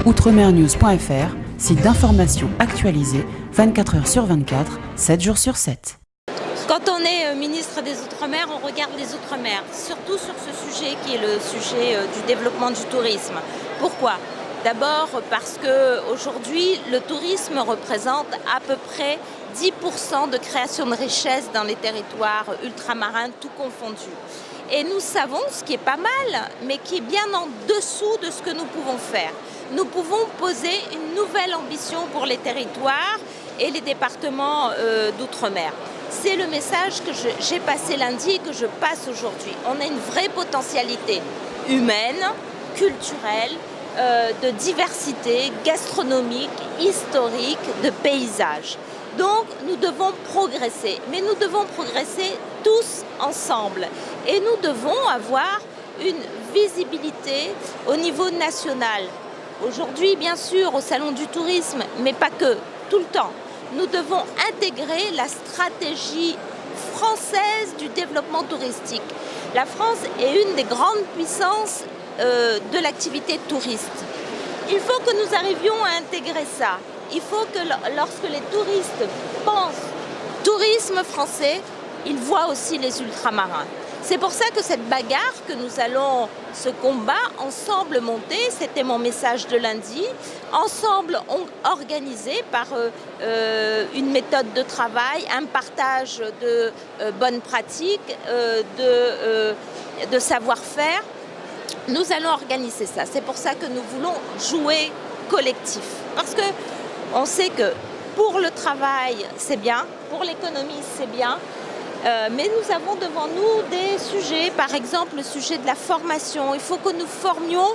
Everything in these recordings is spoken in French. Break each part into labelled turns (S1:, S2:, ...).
S1: outremernews.fr, site d'information actualisé 24 heures sur 24, 7 jours sur 7.
S2: Quand on est ministre des Outre-mer, on regarde les Outre-mer, surtout sur ce sujet qui est le sujet du développement du tourisme. Pourquoi ? D'abord parce qu'aujourd'hui, le tourisme représente à peu près 10% de création de richesse dans les territoires ultramarins, tout confondu. Et nous savons, ce qui est pas mal, mais qui est bien en dessous de ce que nous pouvons faire. Nous pouvons poser une nouvelle ambition pour les territoires et les départements d'outre-mer. C'est le message que j'ai passé lundi et que je passe aujourd'hui. On a une vraie potentialité humaine, culturelle, de diversité gastronomique, historique, de paysage. Donc nous devons progresser, mais nous devons progresser tous ensemble. Et nous devons avoir une visibilité au niveau national. Aujourd'hui, bien sûr, au Salon du tourisme, mais pas que, tout le temps. Nous devons intégrer la stratégie française du développement touristique. La France est une des grandes puissances de l'activité touriste. Il faut que nous arrivions à intégrer ça. Il faut que lorsque les touristes pensent tourisme français, ils voient aussi les ultramarins. C'est pour ça que cette bagarre que nous allons, ce combat, ensemble monter, c'était mon message de lundi, ensemble organisé par une méthode de travail, un partage de bonnes pratiques, de savoir-faire. Nous allons organiser ça. C'est pour ça que nous voulons jouer collectif. Parce que on sait que pour le travail, c'est bien, pour l'économie, c'est bien. Mais nous avons devant nous des sujets, par exemple le sujet de la formation. Il faut que nous formions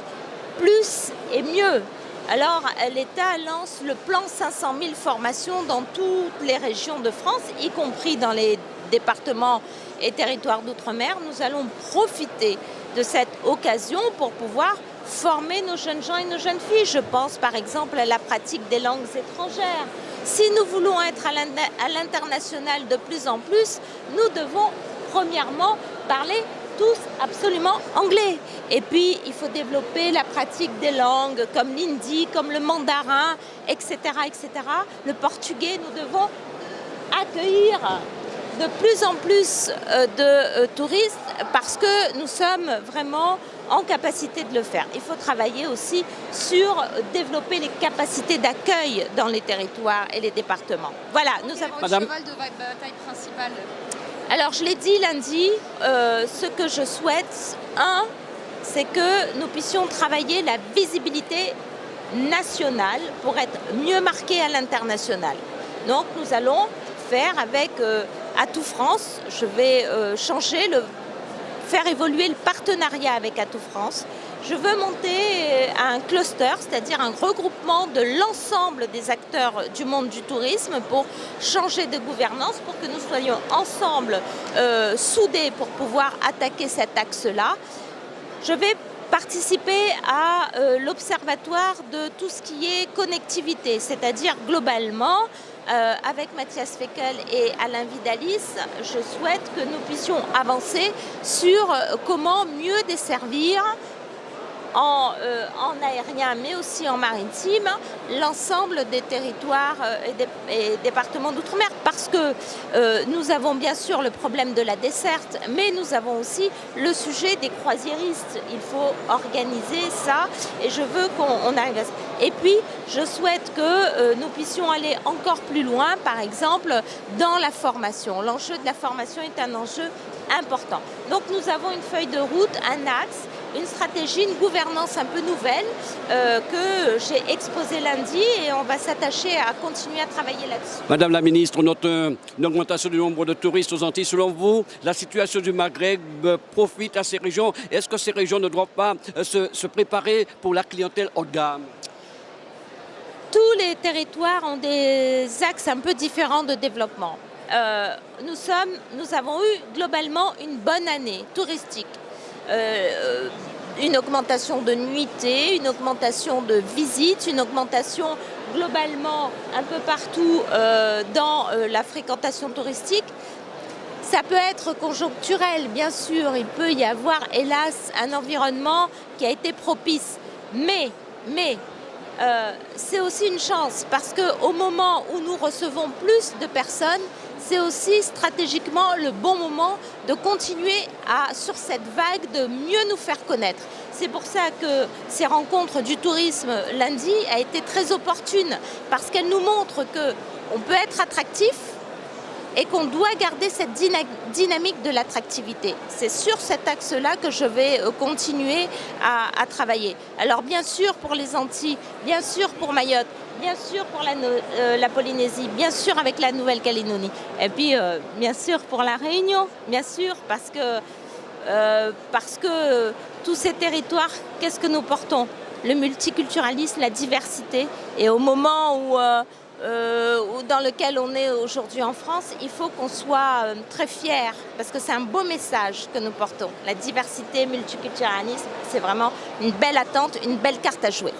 S2: plus et mieux. Alors l'État lance le plan 500 000 formations dans toutes les régions de France, y compris dans les départements et territoires d'outre-mer. Nous allons profiter de cette occasion pour pouvoir former nos jeunes gens et nos jeunes filles. Je pense par exemple à la pratique des langues étrangères. Si nous voulons être à l'international de plus en plus, nous devons premièrement parler tous absolument anglais. Et puis il faut développer la pratique des langues comme l'hindi, comme le mandarin, etc., etc. Le portugais, nous devons accueillir de plus en plus de touristes parce que nous sommes vraiment en capacité de le faire. Il faut travailler aussi sur développer les capacités d'accueil dans les territoires et les départements. Voilà, nous avons
S3: le cheval de bataille principal.
S2: Alors je l'ai dit lundi, ce que je souhaite, c'est que nous puissions travailler la visibilité nationale pour être mieux marqués à l'international. Donc nous allons faire avec Atout France, je vais faire évoluer le partenariat avec Atout France. Je veux monter un cluster, c'est-à-dire un regroupement de l'ensemble des acteurs du monde du tourisme pour changer de gouvernance, pour que nous soyons ensemble soudés pour pouvoir attaquer cet axe-là. Je vais participer à l'observatoire de tout ce qui est connectivité, c'est-à-dire globalement, avec Mathias Feckel et Alain Vidalis, je souhaite que nous puissions avancer sur comment mieux desservir en aérien mais aussi en maritime l'ensemble des territoires et départements d'outre-mer parce que nous avons bien sûr le problème de la desserte mais nous avons aussi le sujet des croisiéristes. Il faut organiser ça et je veux qu'on arrive à ça. Et puis je souhaite que nous puissions aller encore plus loin, par exemple dans la formation. L'enjeu de la formation est un enjeu important. Donc nous avons une feuille de route, un axe, une stratégie, une gouvernance un peu nouvelle que j'ai exposée lundi et on va s'attacher à continuer à travailler là-dessus.
S4: Madame la ministre, on note une augmentation du nombre de touristes aux Antilles. Selon vous, la situation du Maghreb profite à ces régions. Est-ce que ces régions ne doivent pas se préparer pour la clientèle haut de gamme ?
S2: Tous les territoires ont des axes un peu différents de développement. Nous avons eu globalement une bonne année touristique. Une augmentation de nuitées, une augmentation de visites, une augmentation globalement un peu partout dans la fréquentation touristique. Ça peut être conjoncturel, bien sûr, il peut y avoir hélas un environnement qui a été propice, mais c'est aussi une chance parce qu'au moment où nous recevons plus de personnes, c'est aussi stratégiquement le bon moment de continuer sur cette vague, de mieux nous faire connaître. C'est pour ça que ces rencontres du tourisme lundi a été très opportune parce qu'elles nous montrent qu'on peut être attractif et qu'on doit garder cette dynamique de l'attractivité. C'est sur cet axe-là que je vais continuer à travailler. Alors bien sûr pour les Antilles, bien sûr pour Mayotte, bien sûr pour la Polynésie, bien sûr avec la Nouvelle-Calédonie, et puis bien sûr pour la Réunion, bien sûr parce que tous ces territoires, qu'est-ce que nous portons? Le multiculturalisme, la diversité, et au moment dans lequel on est aujourd'hui en France, il faut qu'on soit très fiers parce que c'est un beau message que nous portons. La diversité, le multiculturalisme, c'est vraiment une belle attente, une belle carte à jouer.